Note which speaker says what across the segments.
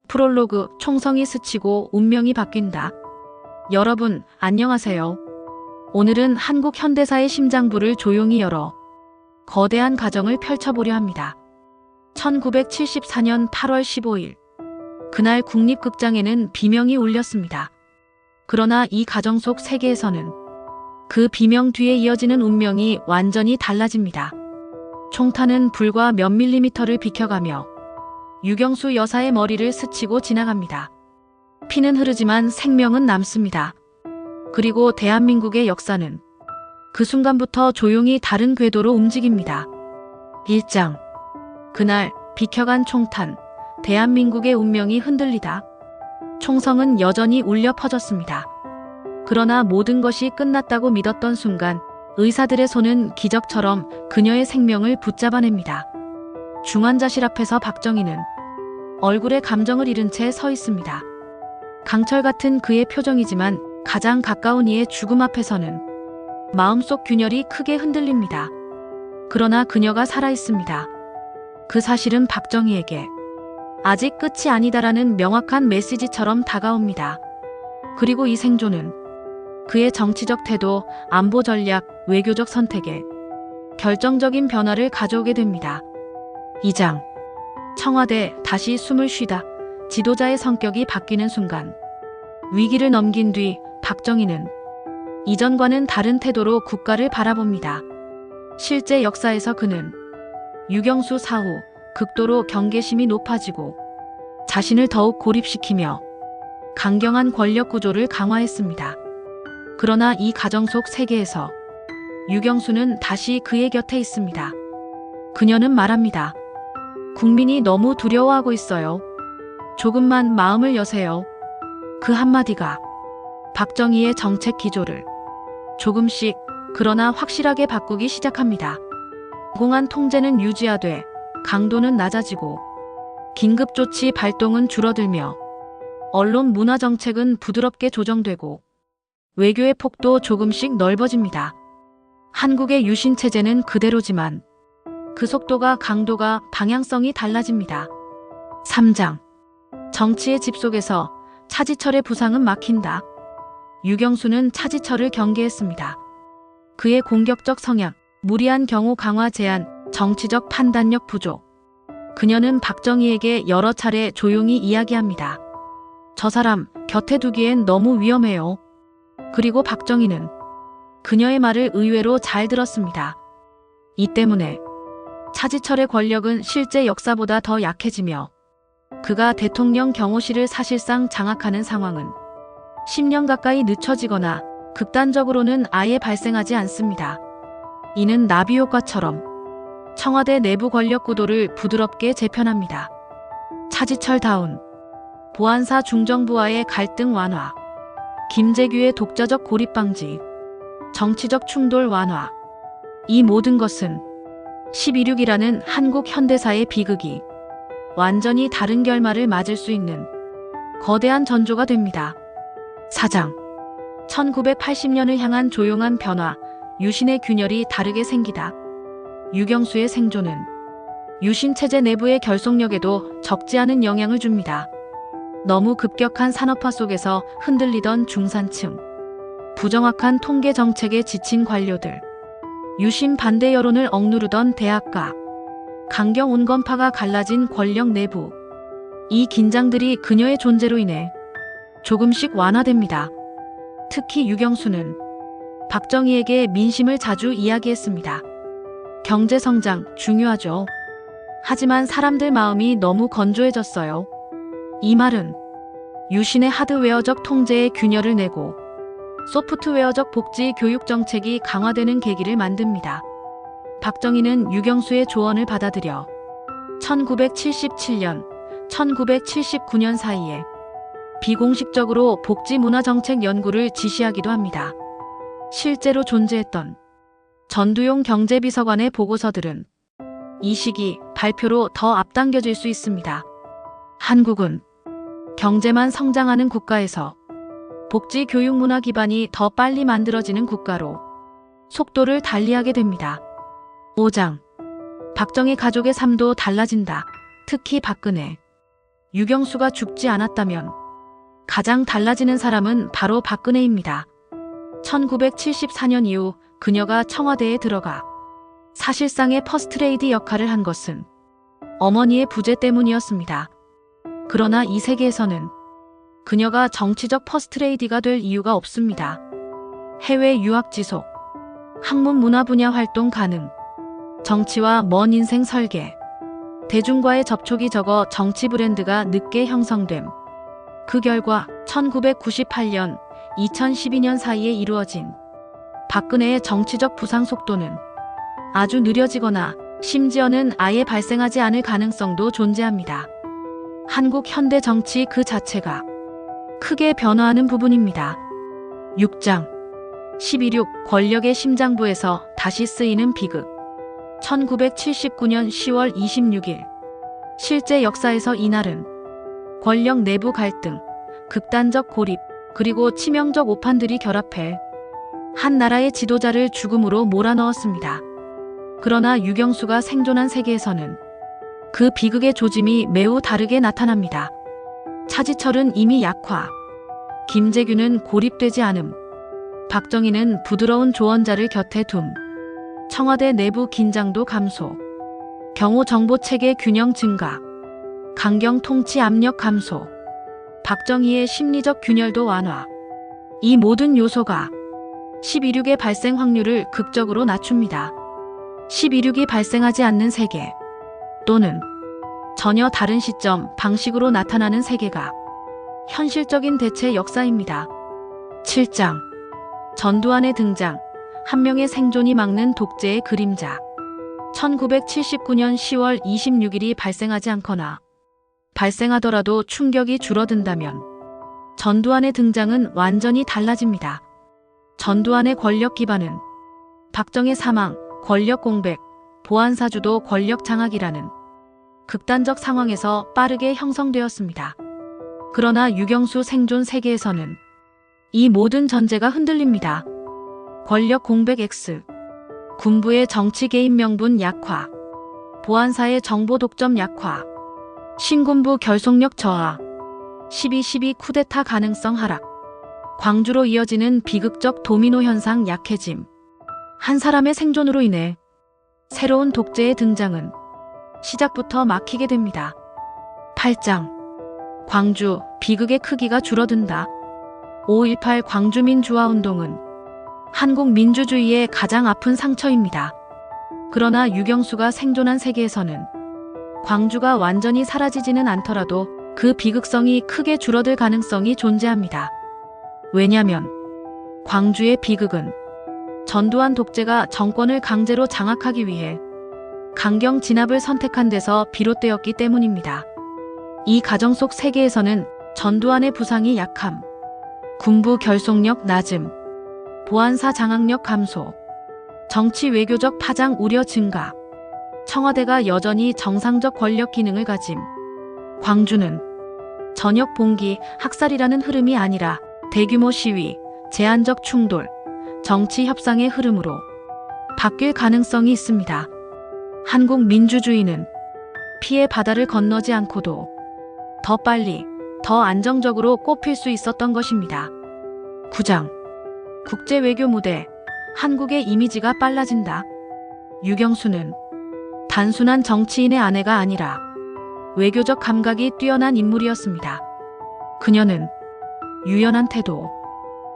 Speaker 1: 프롤로그 총성이 스치고 운명이 바뀐다. 여러분, 안녕하세요. 오늘은 한국 현대사의 심장부를 조용히 열어 거대한 가정을 펼쳐보려 합니다. 1974년 8월 15일. 그날 국립극장에는 비명이 울렸습니다. 그러나 이 가정 속 세계에서는 그 비명 뒤에 이어지는 운명이 완전히 달라집니다. 총탄은 불과 몇 밀리미터를 비켜가며 유경수 여사의 머리를 스치고 지나갑니다. 피는 흐르지만 생명은 남습니다. 그리고 대한민국의 역사는 그 순간부터 조용히 다른 궤도로 움직입니다. 1장. 그날 비켜간 총탄, 대한민국의 운명이 흔들리다. 총성은 여전히 울려 퍼졌습니다. 그러나 모든 것이 끝났다고 믿었던 순간 의사들의 손은 기적처럼 그녀의 생명을 붙잡아냅니다. 중환자실 앞에서 박정희는 얼굴에 감정을 잃은 채 서 있습니다. 강철 같은 그의 표정이지만 가장 가까운 이의 죽음 앞에서는 마음속 균열이 크게 흔들립니다. 그러나 그녀가 살아있습니다. 그 사실은 박정희에게 아직 끝이 아니다라는 명확한 메시지처럼 다가옵니다. 그리고 이 생존은 그의 정치적 태도, 안보 전략, 외교적 선택에 결정적인 변화를 가져오게 됩니다. 2장. 청와대 다시 숨을 쉬다. 지도자의 성격이 바뀌는 순간 위기를 넘긴 뒤 박정희는 이전과는 다른 태도로 국가를 바라봅니다. 실제 역사에서 그는 유경수 사후 극도로 경계심이 높아지고 자신을 더욱 고립시키며 강경한 권력 구조를 강화했습니다. 그러나 이 가정 속 세계에서 유경수는 다시 그의 곁에 있습니다. 그녀는 말합니다. 국민이 너무 두려워하고 있어요. 조금만 마음을 여세요. 그 한마디가 박정희의 정책 기조를 조금씩 그러나 확실하게 바꾸기 시작합니다. 공안 통제는 유지하되 강도는 낮아지고 긴급조치 발동은 줄어들며 언론 문화 정책은 부드럽게 조정되고 외교의 폭도 조금씩 넓어집니다. 한국의 유신 체제는 그대로지만 그 속도가 강도가 방향성이 달라집니다. 3장. 정치의 집 속에서 차지철의 부상은 막힌다. 유경수는 차지철을 경계했습니다. 그의 공격적 성향, 무리한 경우 강화 제한, 정치적 판단력 부족. 그녀는 박정희에게 여러 차례 조용히 이야기합니다. 저 사람 곁에 두기엔 너무 위험해요. 그리고 박정희는 그녀의 말을 의외로 잘 들었습니다. 이 때문에 차지철의 권력은 실제 역사보다 더 약해지며 그가 대통령 경호실을 사실상 장악하는 상황은 10년 가까이 늦춰지거나 극단적으로는 아예 발생하지 않습니다. 이는 나비 효과처럼 청와대 내부 권력 구도를 부드럽게 재편합니다. 차지철다운 보안사 중정부와의 갈등 완화, 김재규의 독자적 고립 방지, 정치적 충돌 완화. 이 모든 것은 12.6이라는 한국 현대사의 비극이 완전히 다른 결말을 맞을 수 있는 거대한 전조가 됩니다. 4장. 1980년을 향한 조용한 변화, 유신의 균열이 다르게 생기다. 유경수의 생존은 유신체제 내부의 결속력에도 적지 않은 영향을 줍니다. 너무 급격한 산업화 속에서 흔들리던 중산층, 부정확한 통계 정책에 지친 관료들, 유신 반대 여론을 억누르던 대학가, 강경 온건파가 갈라진 권력 내부. 이 긴장들이 그녀의 존재로 인해 조금씩 완화됩니다. 특히 유경수는 박정희에게 민심을 자주 이야기했습니다. 경제 성장 중요하죠. 하지만 사람들 마음이 너무 건조해졌어요. 이 말은 유신의 하드웨어적 통제에 균열을 내고 소프트웨어적 복지 교육 정책이 강화되는 계기를 만듭니다. 박정희는 유경수의 조언을 받아들여 1977년, 1979년 사이에 비공식적으로 복지 문화 정책 연구를 지시하기도 합니다. 실제로 존재했던 전두용 경제비서관의 보고서들은 이 시기 발표로 더 앞당겨질 수 있습니다. 한국은 경제만 성장하는 국가에서 복지 교육 문화 기반이 더 빨리 만들어지는 국가로 속도를 달리하게 됩니다. 5장. 박정희 가족의 삶도 달라진다. 특히 박근혜. 유경수가 죽지 않았다면 가장 달라지는 사람은 바로 박근혜입니다. 1974년 이후 그녀가 청와대에 들어가 사실상의 퍼스트레이디 역할을 한 것은 어머니의 부재 때문이었습니다. 그러나 이 세계에서는 그녀가 정치적 퍼스트레이디가 될 이유가 없습니다. 해외 유학 지속, 학문 문화 분야 활동 가능, 정치와 먼 인생 설계, 대중과의 접촉이 적어 정치 브랜드가 늦게 형성됨. 그 결과 1998년, 2012년 사이에 이루어진 박근혜의 정치적 부상 속도는 아주 느려지거나 심지어는 아예 발생하지 않을 가능성도 존재합니다. 한국 현대 정치 그 자체가 크게 변화하는 부분입니다. 6장 12.6 권력의 심장부에서 다시 쓰이는 비극. 1979년 10월 26일 실제 역사에서 이날은 권력 내부 갈등, 극단적 고립, 그리고 치명적 오판들이 결합해 한 나라의 지도자를 죽음으로 몰아넣었습니다. 그러나 유경수가 생존한 세계에서는 그 비극의 조짐이 매우 다르게 나타납니다. 차지철은 이미 약화, 김재규는 고립되지 않음, 박정희는 부드러운 조언자를 곁에 둠, 청와대 내부 긴장도 감소, 경호 정보체계 균형 증가, 강경 통치 압력 감소, 박정희의 심리적 균열도 완화. 이 모든 요소가 12.6의 발생 확률을 극적으로 낮춥니다. 12.6이 발생하지 않는 세계 또는 전혀 다른 시점, 방식으로 나타나는 세계가 현실적인 대체 역사입니다. 7장 전두환의 등장, 한 명의 생존이 막는 독재의 그림자. 1979년 10월 26일이 발생하지 않거나 발생하더라도 충격이 줄어든다면 전두환의 등장은 완전히 달라집니다. 전두환의 권력 기반은 박정희 사망, 권력 공백, 보안사주도 권력 장악이라는 극단적 상황에서 빠르게 형성되었습니다. 그러나 유경수 생존 세계에서는 이 모든 전제가 흔들립니다. 권력 공백 X, 군부의 정치 개입 명분 약화, 보안사의 정보 독점 약화, 신군부 결속력 저하, 12.12 쿠데타 가능성 하락, 광주로 이어지는 비극적 도미노 현상 약해짐. 한 사람의 생존으로 인해 새로운 독재의 등장은 시작부터 막히게 됩니다. 8장 광주, 비극의 크기가 줄어든다. 5.18 광주 민주화운동은 한국 민주주의의 가장 아픈 상처입니다. 그러나 유경수가 생존한 세계에서는 광주가 완전히 사라지지는 않더라도 그 비극성이 크게 줄어들 가능성이 존재합니다. 왜냐면 광주의 비극은 전두환 독재가 정권을 강제로 장악하기 위해 강경 진압을 선택한 데서 비롯되었기 때문입니다. 이 가정 속 세계에서는 전두환의 부상이 약함, 군부 결속력 낮음, 보안사 장악력 감소, 정치 외교적 파장 우려 증가, 청와대가 여전히 정상적 권력 기능을 가짐. 광주는 전역 봉기, 학살이라는 흐름이 아니라 대규모 시위, 제한적 충돌, 정치 협상의 흐름으로 바뀔 가능성이 있습니다. 한국 민주주의는 피해 바다를 건너지 않고도 더 빨리, 더 안정적으로 꼽힐 수 있었던 것입니다. 9장 국제 외교 무대, 한국의 이미지가 빨라진다. 유경수는 단순한 정치인의 아내가 아니라 외교적 감각이 뛰어난 인물이었습니다. 그녀는 유연한 태도,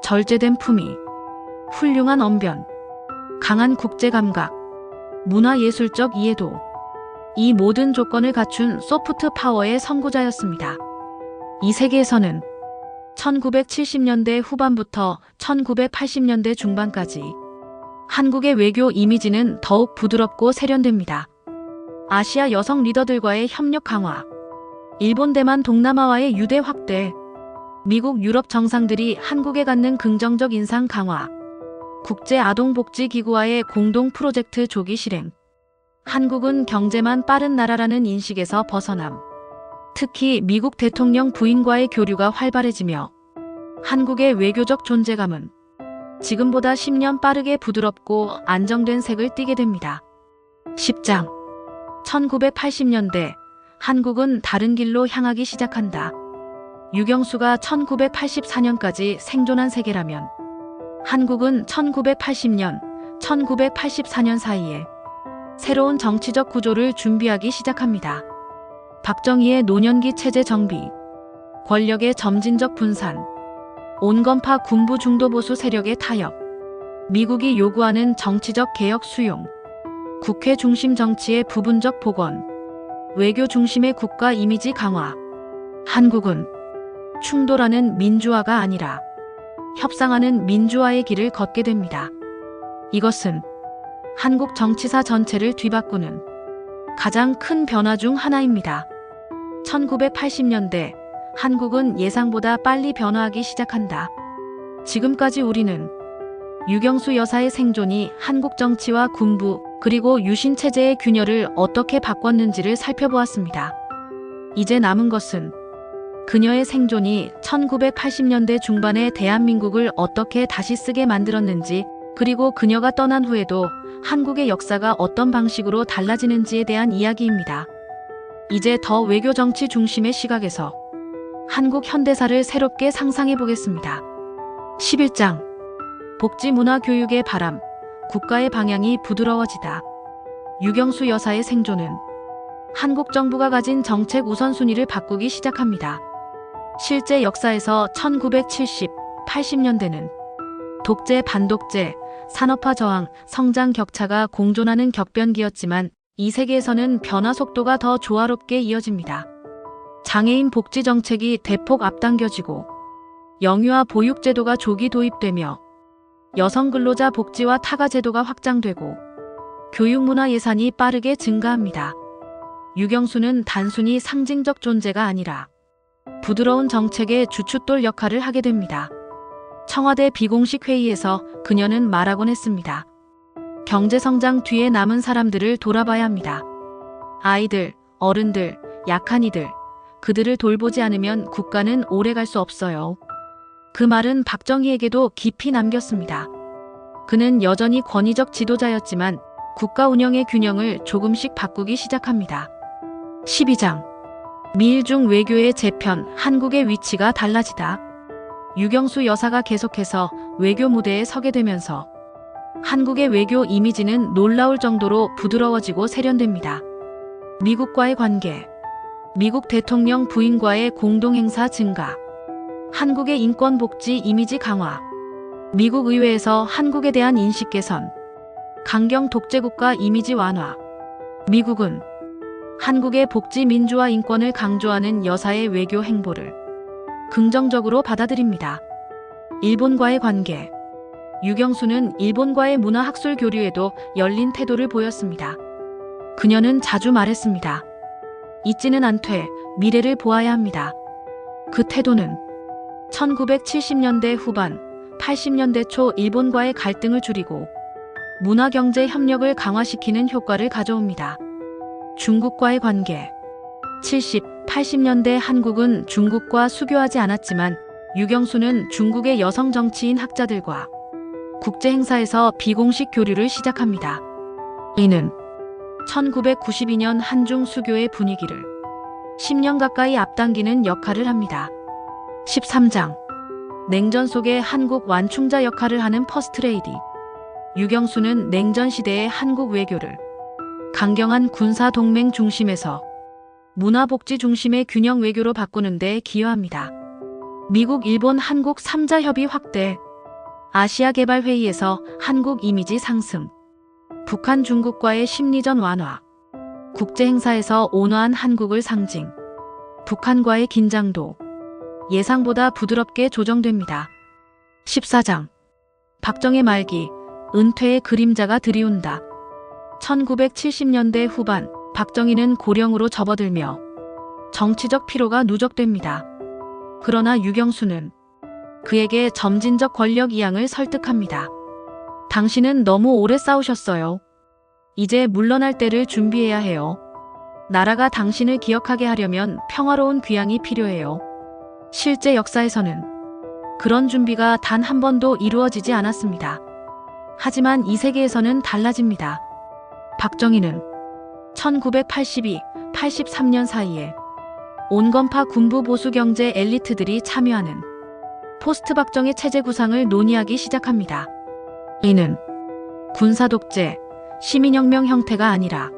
Speaker 1: 절제된 품위, 훌륭한 언변, 강한 국제 감각, 문화예술적 이해도, 이 모든 조건을 갖춘 소프트 파워의 선구자였습니다. 이 세계에서는 1970년대 후반부터 1980년대 중반까지 한국의 외교 이미지는 더욱 부드럽고 세련됩니다. 아시아 여성 리더들과의 협력 강화, 일본 대만 동남아와의 유대 확대, 미국 유럽 정상들이 한국에 갖는 긍정적 인상 강화, 국제 아동복지기구와의 공동 프로젝트 조기 실행. 한국은 경제만 빠른 나라라는 인식에서 벗어남. 특히 미국 대통령 부인과의 교류가 활발해지며 한국의 외교적 존재감은 지금보다 10년 빠르게 부드럽고 안정된 색을 띠게 됩니다. 10장 1980년대 한국은 다른 길로 향하기 시작한다. 유경수가 1984년까지 생존한 세계라면 한국은 1980년, 1984년 사이에 새로운 정치적 구조를 준비하기 시작합니다. 박정희의 노년기 체제 정비, 권력의 점진적 분산, 온건파 군부 중도 보수 세력의 타협, 미국이 요구하는 정치적 개혁 수용, 국회 중심 정치의 부분적 복원, 외교 중심의 국가 이미지 강화. 한국은 충돌하는 민주화가 아니라 협상하는 민주화의 길을 걷게 됩니다. 이것은 한국 정치사 전체를 뒤바꾸는 가장 큰 변화 중 하나입니다. 1980년대 한국은 예상보다 빨리 변화하기 시작한다. 지금까지 우리는 유경수 여사의 생존이 한국 정치와 군부 그리고 유신 체제의 균열을 어떻게 바꿨는지를 살펴보았습니다. 이제 남은 것은 그녀의 생존이 1980년대 중반에 대한민국을 어떻게 다시 쓰게 만들었는지, 그리고 그녀가 떠난 후에도 한국의 역사가 어떤 방식으로 달라지는지에 대한 이야기입니다. 이제 더 외교 정치 중심의 시각에서 한국 현대사를 새롭게 상상해 보겠습니다. 11장 복지 문화 교육의 바람, 국가의 방향이 부드러워지다. 유경수 여사의 생존은 한국 정부가 가진 정책 우선순위를 바꾸기 시작합니다. 실제 역사에서 1970, 80년대는 독재, 반독재, 산업화 저항, 성장 격차가 공존하는 격변기였지만 이 세계에서는 변화 속도가 더 조화롭게 이어집니다. 장애인 복지 정책이 대폭 앞당겨지고 영유아 보육 제도가 조기 도입되며 여성 근로자 복지와 타가 제도가 확장되고 교육 문화 예산이 빠르게 증가합니다. 유경수는 단순히 상징적 존재가 아니라 부드러운 정책의 주춧돌 역할을 하게 됩니다. 청와대 비공식 회의에서 그녀는 말하곤 했습니다. 경제성장 뒤에 남은 사람들을 돌아봐야 합니다. 아이들, 어른들, 약한 이들, 그들을 돌보지 않으면 국가는 오래 갈 수 없어요. 그 말은 박정희에게도 깊이 남겼습니다. 그는 여전히 권위적 지도자였지만 국가 운영의 균형을 조금씩 바꾸기 시작합니다. 12장 미일중 외교의 재편, 한국의 위치가 달라지다. 유경수 여사가 계속해서 외교 무대에 서게 되면서 한국의 외교 이미지는 놀라울 정도로 부드러워지고 세련됩니다. 미국과의 관계, 미국 대통령 부인과의 공동행사 증가, 한국의 인권 복지 이미지 강화, 미국 의회에서 한국에 대한 인식 개선, 강경 독재국가 이미지 완화. 미국은 한국의 복지 민주화 인권을 강조하는 여사의 외교 행보를 긍정적으로 받아들입니다. 일본과의 관계. 유경수는 일본과의 문화학술 교류에도 열린 태도를 보였습니다. 그녀는 자주 말했습니다. 잊지는 않되 미래를 보아야 합니다. 그 태도는 1970년대 후반, 80년대 초 일본과의 갈등을 줄이고 문화경제 협력을 강화시키는 효과를 가져옵니다. 중국과의 관계. 70, 80년대 한국은 중국과 수교하지 않았지만 유경수는 중국의 여성 정치인 학자들과 국제 행사에서 비공식 교류를 시작합니다. 이는 1992년 한중 수교의 분위기를 10년 가까이 앞당기는 역할을 합니다. 13장 냉전 속의 한국 완충자 역할을 하는 퍼스트레이디. 유경수는 냉전 시대의 한국 외교를 강경한 군사 동맹 중심에서 문화복지 중심의 균형 외교로 바꾸는 데 기여합니다. 미국, 일본, 한국 3자 협의 확대, 아시아 개발 회의에서 한국 이미지 상승, 북한, 중국과의 심리전 완화, 국제 행사에서 온화한 한국을 상징, 북한과의 긴장도 예상보다 부드럽게 조정됩니다. 14장 박정희 말기, 은퇴의 그림자가 드리운다. 1970년대 후반 박정희는 고령으로 접어들며 정치적 피로가 누적됩니다. 그러나 유경수는 그에게 점진적 권력 이양을 설득합니다. 당신은 너무 오래 싸우셨어요. 이제 물러날 때를 준비해야 해요. 나라가 당신을 기억하게 하려면 평화로운 귀향이 필요해요. 실제 역사에서는 그런 준비가 단 한 번도 이루어지지 않았습니다. 하지만 이 세계에서는 달라집니다. 박정희는 1982, 1983년 사이에 온건파 군부 보수 경제 엘리트들이 참여하는 포스트 박정희 체제 구상을 논의하기 시작합니다. 이는 군사독재, 시민혁명 형태가 아니라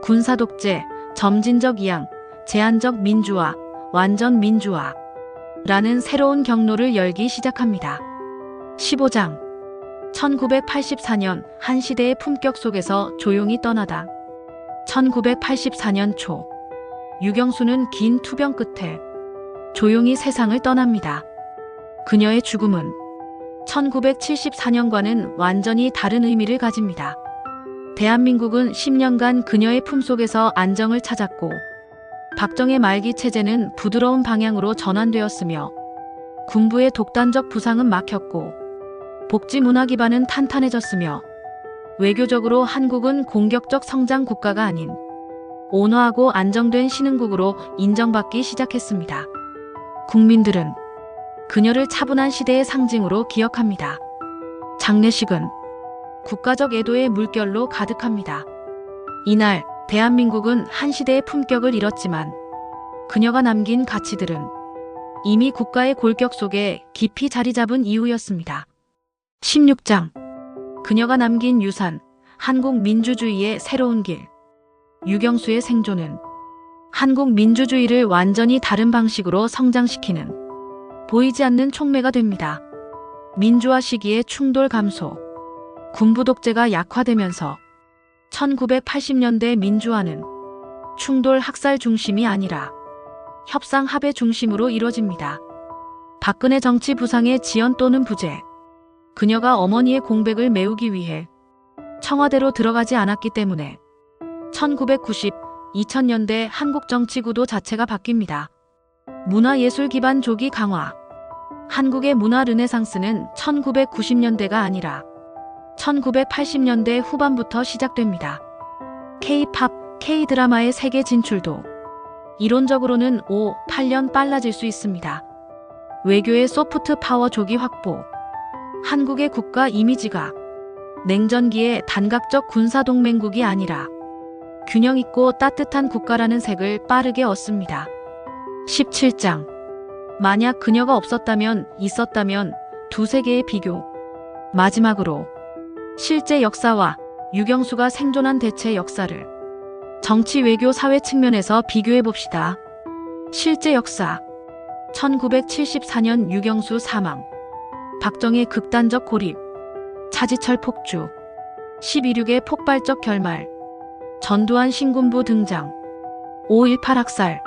Speaker 1: 군사독재, 점진적 이양, 제한적 민주화, 완전 민주화라는 새로운 경로를 열기 시작합니다. 15장 1984년 한 시대의 품격 속에서 조용히 떠나다. 1984년 초 유경수는 긴 투병 끝에 조용히 세상을 떠납니다. 그녀의 죽음은 1974년과는 완전히 다른 의미를 가집니다. 대한민국은 10년간 그녀의 품속에서 안정을 찾았고 박정희 말기 체제는 부드러운 방향으로 전환되었으며 군부의 독단적 부상은 막혔고 복지 문화 기반은 탄탄해졌으며 외교적으로 한국은 공격적 성장 국가가 아닌 온화하고 안정된 신흥국으로 인정받기 시작했습니다. 국민들은 그녀를 차분한 시대의 상징으로 기억합니다. 장례식은 국가적 애도의 물결로 가득합니다. 이날 대한민국은 한 시대의 품격을 잃었지만 그녀가 남긴 가치들은 이미 국가의 골격 속에 깊이 자리 잡은 이유였습니다. 16장 그녀가 남긴 유산, 한국 민주주의의 새로운 길. 유경수의 생존은 한국 민주주의를 완전히 다른 방식으로 성장시키는 보이지 않는 촉매가 됩니다. 민주화 시기의 충돌 감소, 군부 독재가 약화되면서 1980년대 민주화는 충돌 학살 중심이 아니라 협상 합의 중심으로 이뤄집니다. 박근혜 정치 부상의 지연 또는 부재, 그녀가 어머니의 공백을 메우기 위해 청와대로 들어가지 않았기 때문에 1990, 2000년대 한국 정치 구도 자체가 바뀝니다. 문화예술 기반 조기 강화. 한국의 문화 르네상스는 1990년대가 아니라 1980년대 후반부터 시작됩니다. K-팝, K-드라마의 세계 진출도 이론적으로는 5, 8년 빨라질 수 있습니다. 외교의 소프트 파워 조기 확보. 한국의 국가 이미지가 냉전기의 단각적 군사동맹국이 아니라 균형 있고 따뜻한 국가라는 색을 빠르게 얻습니다. 17장 만약 그녀가 없었다면 있었다면 두 세계의 비교. 마지막으로 실제 역사와 유경수가 생존한 대체 역사를 정치 외교 사회 측면에서 비교해 봅시다. 실제 역사 1974년 유경수 사망, 박정희의 극단적 고립, 차지철 폭주, 11.6의 폭발적 결말, 전두환 신군부 등장, 5.18 학살,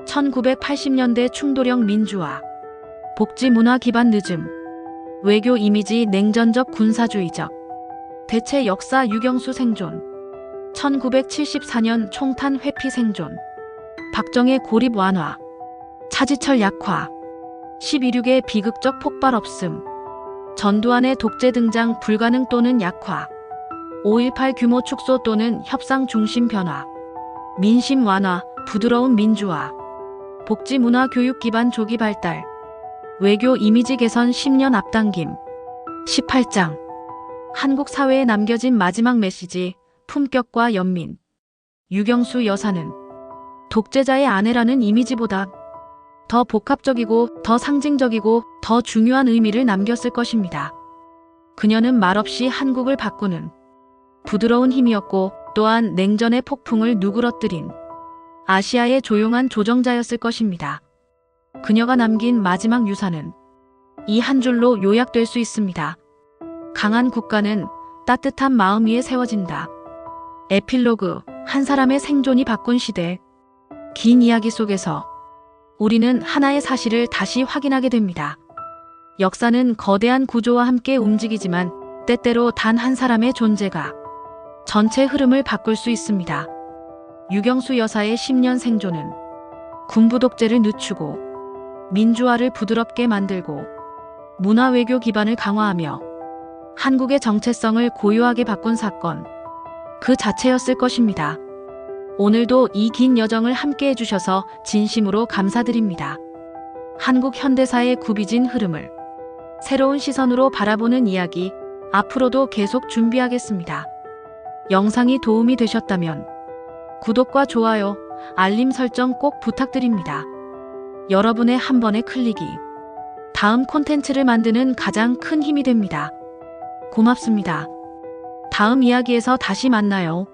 Speaker 1: 1980년대 충돌형 민주화, 복지 문화 기반 늦음, 외교 이미지 냉전적 군사주의적, 대체 역사 유경수 생존, 1974년 총탄 회피 생존, 박정희 고립 완화, 차지철 약화, 11.6의 비극적 폭발 없음, 전두환의 독재 등장 불가능 또는 약화, 5.18 규모 축소 또는 협상 중심 변화, 민심 완화, 부드러운 민주화, 복지 문화 교육 기반 조기 발달, 외교 이미지 개선 10년 앞당김. 18장 한국 사회에 남겨진 마지막 메시지, 품격과 연민. 유경수 여사는 독재자의 아내라는 이미지보다 더 복합적이고 더 상징적이고 더 중요한 의미를 남겼을 것입니다. 그녀는 말없이 한국을 바꾸는 부드러운 힘이었고 또한 냉전의 폭풍을 누그러뜨린 아시아의 조용한 조정자였을 것입니다. 그녀가 남긴 마지막 유산은 이 한 줄로 요약될 수 있습니다. 강한 국가는 따뜻한 마음 위에 세워진다. 에필로그, 한 사람의 생존이 바꾼 시대. 긴 이야기 속에서 우리는 하나의 사실을 다시 확인하게 됩니다. 역사는 거대한 구조와 함께 움직이지만 때때로 단 한 사람의 존재가 전체 흐름을 바꿀 수 있습니다. 유경수 여사의 10년 생존은 군부 독재를 늦추고 민주화를 부드럽게 만들고 문화 외교 기반을 강화하며 한국의 정체성을 고유하게 바꾼 사건, 그 자체였을 것입니다. 오늘도 이 긴 여정을 함께 해주셔서 진심으로 감사드립니다. 한국 현대사의 굽이진 흐름을 새로운 시선으로 바라보는 이야기, 앞으로도 계속 준비하겠습니다. 영상이 도움이 되셨다면 구독과 좋아요, 알림 설정 꼭 부탁드립니다. 여러분의 한 번의 클릭이 다음 콘텐츠를 만드는 가장 큰 힘이 됩니다. 고맙습니다. 다음 이야기에서 다시 만나요.